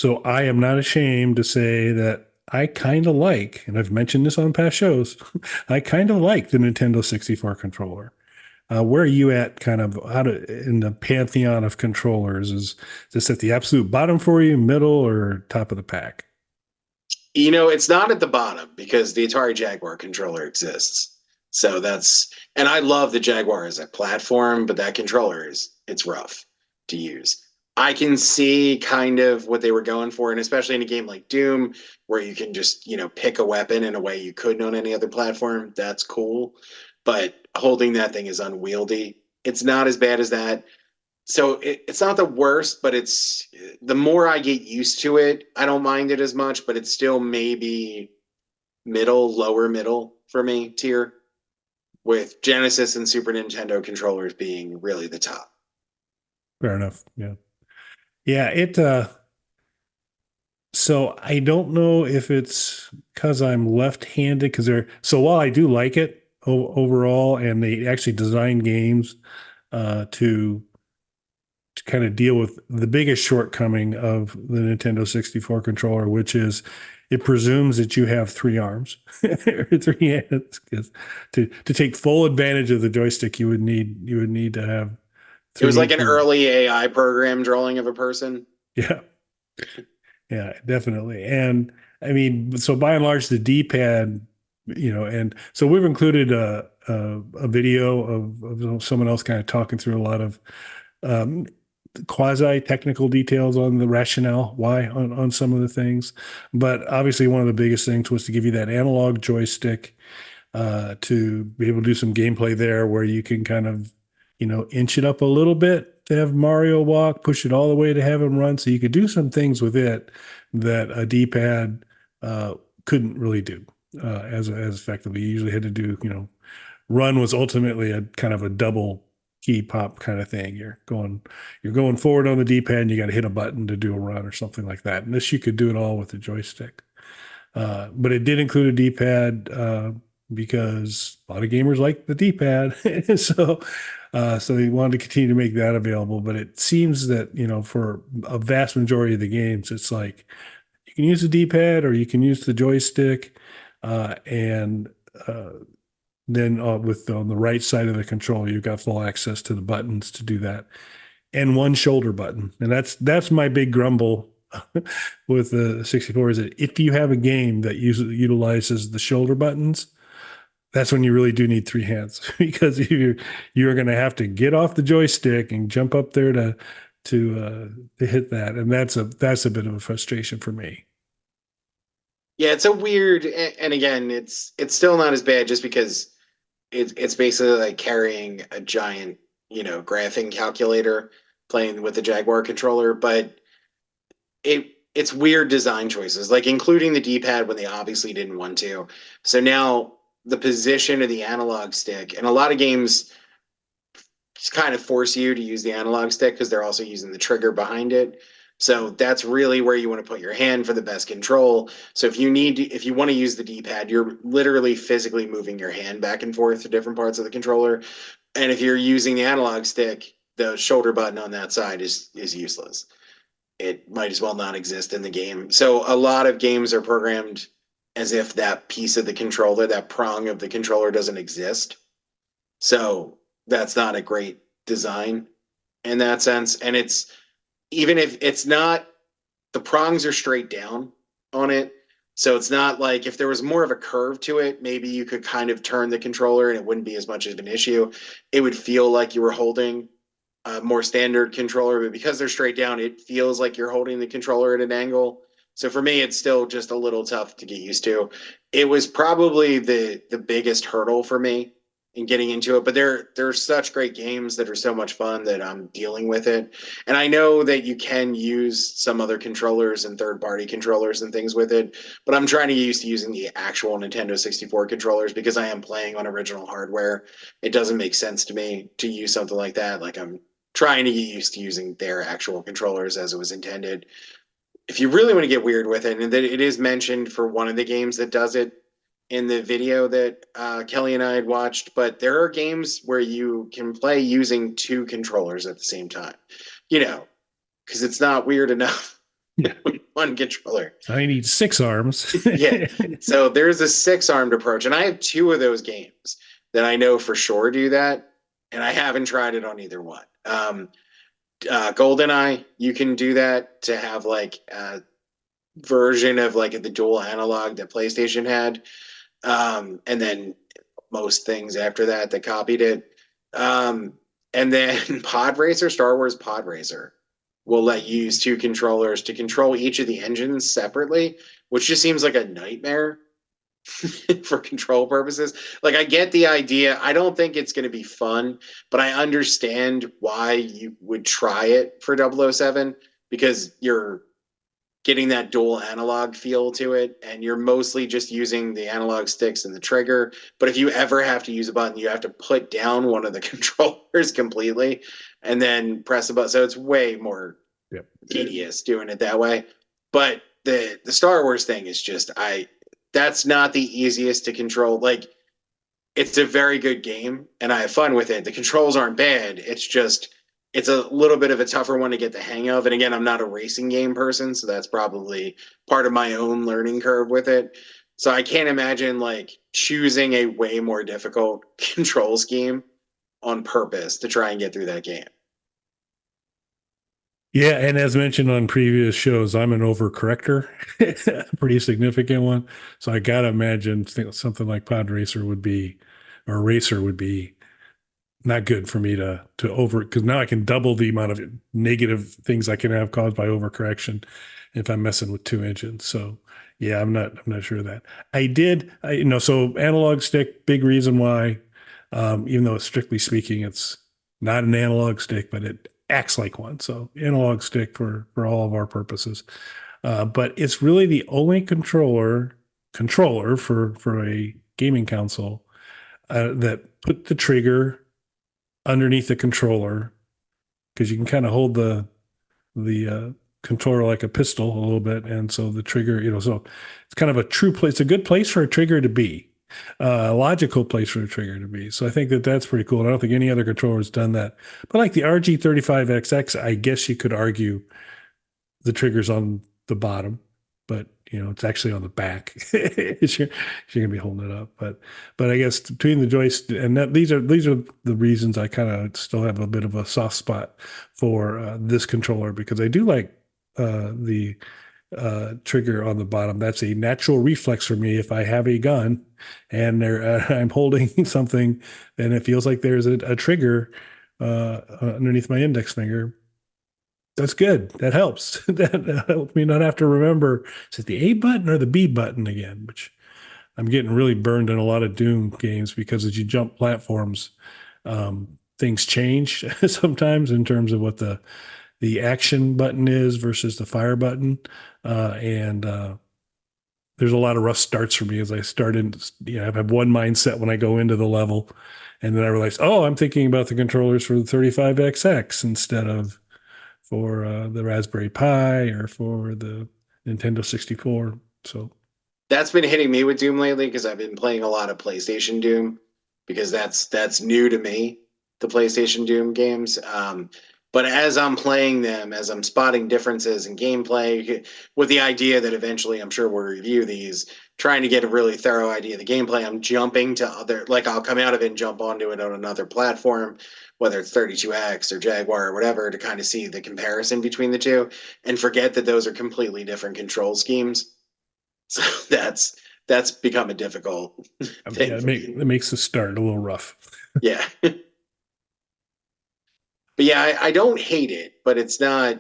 So I am not ashamed to say that I kind of like, and I've mentioned this on past shows, I kind of like the Nintendo 64 controller. Where are you at kind of how to in the pantheon of controllers? Is this at the absolute bottom for you, middle, or top of the pack? It's not at the bottom because the Atari Jaguar controller exists. So and I love the Jaguar as a platform, but that controller it's rough to use. I can see kind of what they were going for, and especially in a game like Doom, where you can just, pick a weapon in a way you couldn't on any other platform. That's cool. But holding that thing is unwieldy. It's not as bad as that. So it's not the worst, but it's the more I get used to it, I don't mind it as much, but it's still maybe middle, lower middle for me tier, with Genesis and Super Nintendo controllers being really the top. Fair enough. Yeah. Yeah, so I don't know if it's because I'm left-handed because so while I do like it overall, and they actually design games to kind of deal with the biggest shortcoming of the Nintendo 64 controller, which is it presumes that you have three arms or three hands. Because to take full advantage of the joystick, you would need to have It was like three. an early AI program drawing of a person. Yeah, yeah, definitely. And I mean, so by and large, the D-pad, and so we've included a video of someone else kind of talking through a lot of um, quasi technical details on the rationale why on some of the things. But obviously, one of the biggest things was to give you that analog joystick to be able to do some gameplay there where you can kind of, inch it up a little bit to have Mario walk, push it all the way to have him run. So you could do some things with it that a D-pad couldn't really do as effectively. You usually had to do, run was ultimately a kind of a double key pop kind of thing. You're going forward on the D-pad and you got to hit a button to do a run or something like that. And this you could do it all with the joystick. But it did include a D-pad because a lot of gamers like the D-pad, so they wanted to continue to make that available. But it seems that for a vast majority of the games, it's like you can use the D-pad or you can use the joystick, and uh, then with on the right side of the controller, you've got full access to the buttons to do that, and one shoulder button. And that's my big grumble with the 64 is that if you have a game that utilizes the shoulder buttons, that's when you really do need three hands because you're going to have to get off the joystick and jump up there to hit that, and that's a bit of a frustration for me. Yeah, it's a weird, and again, it's still not as bad just because it's basically like carrying a giant, graphing calculator playing with the Jaguar controller, but it's weird design choices, like including the D-pad when they obviously didn't want to. So now the position of the analog stick, and a lot of games just kind of force you to use the analog stick because they're also using the trigger behind it. So that's really where you want to put your hand for the best control. So if you want to use the D-pad, you're literally physically moving your hand back and forth to different parts of the controller. And if you're using the analog stick, the shoulder button on that side is useless. It might as well not exist in the game. So a lot of games are programmed as if that piece of the controller, that prong of the controller doesn't exist. So that's not a great design in that sense. And it's even if it's not, the prongs are straight down on it. So it's not like if there was more of a curve to it, maybe you could kind of turn the controller and it wouldn't be as much of an issue. It would feel like you were holding a more standard controller, but because they're straight down, it feels like you're holding the controller at an angle. So for me, it's still just a little tough to get used to. It was probably the biggest hurdle for me in getting into it, but there're such great games that are so much fun that I'm dealing with it. And I know that you can use some other controllers and third party controllers and things with it, but I'm trying to get used to using the actual Nintendo 64 controllers because I am playing on original hardware. It doesn't make sense to me to use something like that. Like I'm trying to get used to using their actual controllers as it was intended. If you really want to get weird with it, and that it is mentioned for one of the games that does it in the video that Kelly and I had watched, but there are games where you can play using two controllers at the same time, you know, because it's not weird enough Yeah. one controller. So I need 6 arms. Yeah. So there's a 6 armed approach, and I have two of those games that I know for sure do that, and I haven't tried it on either one. GoldenEye, you can do that to have like a version of like the dual analog that PlayStation had, and then most things after that that copied it. Um, and then Pod Racer, Star Wars Pod Racer, will let you use two controllers to control each of the engines separately, which just seems like a nightmare for control purposes. Like, I get the idea. I don't think it's going to be fun, but I understand why you would try it for 007 because you're getting that dual analog feel to it, and you're mostly just using the analog sticks and the trigger. But if you ever have to use a button, you have to put down one of the controllers completely and then press a button. So it's way more Yep. tedious doing it that way. But the Star Wars thing is just that's not the easiest to control. Like, it's a very good game and I have fun with it. The controls aren't bad. It's just it's a little bit of a tougher one to get the hang of. And again, I'm not a racing game person, so that's probably part of my own learning curve with it. So I can't imagine like choosing a way more difficult control scheme on purpose to try and get through that game. Yeah, and as mentioned on previous shows, I'm an overcorrector, a pretty significant one. So I gotta imagine something like Pod Racer would be, or Racer would be not good for me to over, because now I can double the amount of negative things I can have caused by overcorrection if I'm messing with two engines. So yeah, I'm not sure of that. So analog stick, big reason why, even though strictly speaking, it's not an analog stick, but it acts like one. So analog stick for all of our purposes. But it's really the only controller for a gaming console that put the trigger underneath the controller, because you can kind of hold the controller like a pistol a little bit, and so the trigger, so it's kind of a true place. It's a good place for a trigger to be, a logical place for a trigger to be. So I think that's pretty cool. And I don't think any other controller has done that. But like the RG35XX, I guess you could argue the trigger's on the bottom, but it's actually on the back. you're gonna be holding it up, but I guess between the joystick and these are the reasons I kind of still have a bit of a soft spot for this controller, because I do like the trigger on the bottom. That's a natural reflex for me. If I have a gun and I'm holding something, and it feels like there's a trigger underneath my index finger. That's good. That helps. That helps me not have to remember, is it the A button or the B button again, which I'm getting really burned in a lot of Doom games, because as you jump platforms, things change sometimes in terms of what the action button is versus the fire button. And there's a lot of rough starts for me as I start in, I have one mindset when I go into the level. And then I realize, oh, I'm thinking about the controllers for the 35XX instead of for the Raspberry Pi or for the Nintendo 64. So That's been hitting me with Doom lately because I've been playing a lot of PlayStation Doom because that's new to me, the PlayStation Doom games. But as I'm playing them, as I'm spotting differences in gameplay, with the idea that eventually I'm sure we'll review these, trying to get a really thorough idea of the gameplay, I'm jumping to other, like I'll come out of it and jump onto it on another platform, whether it's 32X or Jaguar or whatever, to kind of see the comparison between the two and forget that those are completely different control schemes. So that's become a difficult thing yeah, for me. it makes the start a little rough. Yeah. But yeah, I don't hate it, but it's not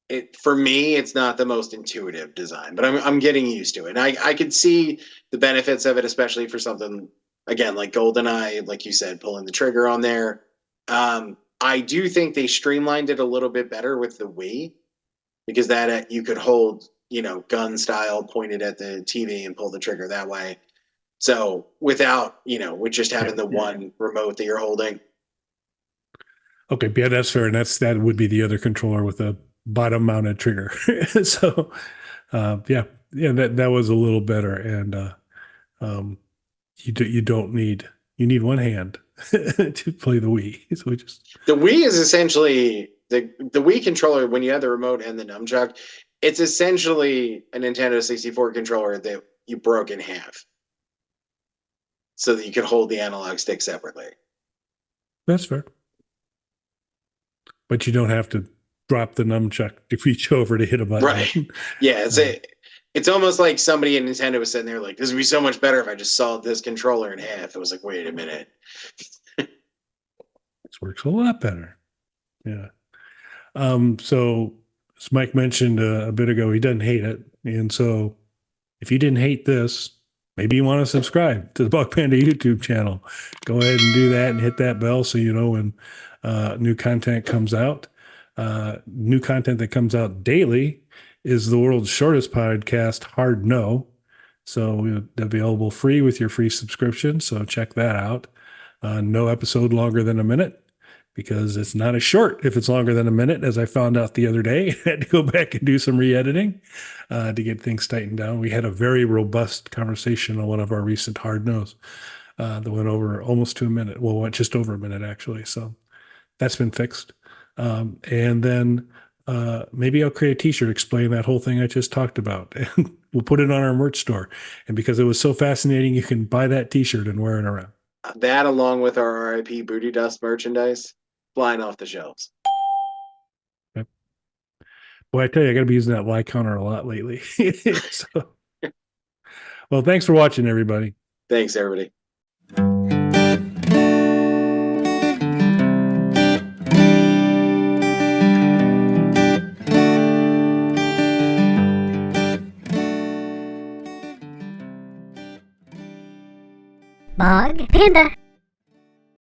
it for me, it's not the most intuitive design, but I'm getting used to it. And I could see the benefits of it, especially for something again like GoldenEye, like you said, pulling the trigger on there. I do think they streamlined it a little bit better with the Wii because that you could hold, gun style pointed at the TV and pull the trigger that way. So without, with just Yeah. having the one remote that you're holding. Okay, yeah, that's fair. And that would be the other controller with a bottom mounted trigger. So yeah, that was a little better. And um, you don't need, you need one hand to play the Wii. So we just The Wii is essentially the Wii controller when you have the remote and the nunchuck. it's essentially a Nintendo 64 controller that you broke in half so that you could hold the analog stick separately. That's fair. But you don't have to drop the nunchuck to reach over to hit a button. Right. Yeah, it's almost like somebody in Nintendo was sitting there like, this would be so much better if I just sawed this controller in half. It was like, wait a minute. This works a lot better. Yeah. So as Mike mentioned a bit ago, he doesn't hate it. And so if you didn't hate this, maybe you want to subscribe to the Buck Panda YouTube channel. Go ahead and do that and hit that bell so you know when new content comes out. New content that comes out daily is the world's shortest podcast, Hard No. So they're available free with your free subscription. So check that out. No episode longer than a minute because it's not as short if it's longer than a minute, as I found out the other day. I had to go back and do some re-editing to get things tightened down. We had a very robust conversation on one of our recent Hard Nos that went over almost to a minute. Well, went just over a minute, actually. So that's been fixed. And then maybe I'll create a t-shirt explaining that whole thing I just talked about. And we'll put it on our merch store. And because it was so fascinating, you can buy that t-shirt and wear it around. That, along with our RIP Booty Dust merchandise, flying off the shelves. Okay. Boy, I tell you, I got to be using that Y counter a lot lately. So, well, thanks for watching, everybody. Thanks, everybody. Bog Panda.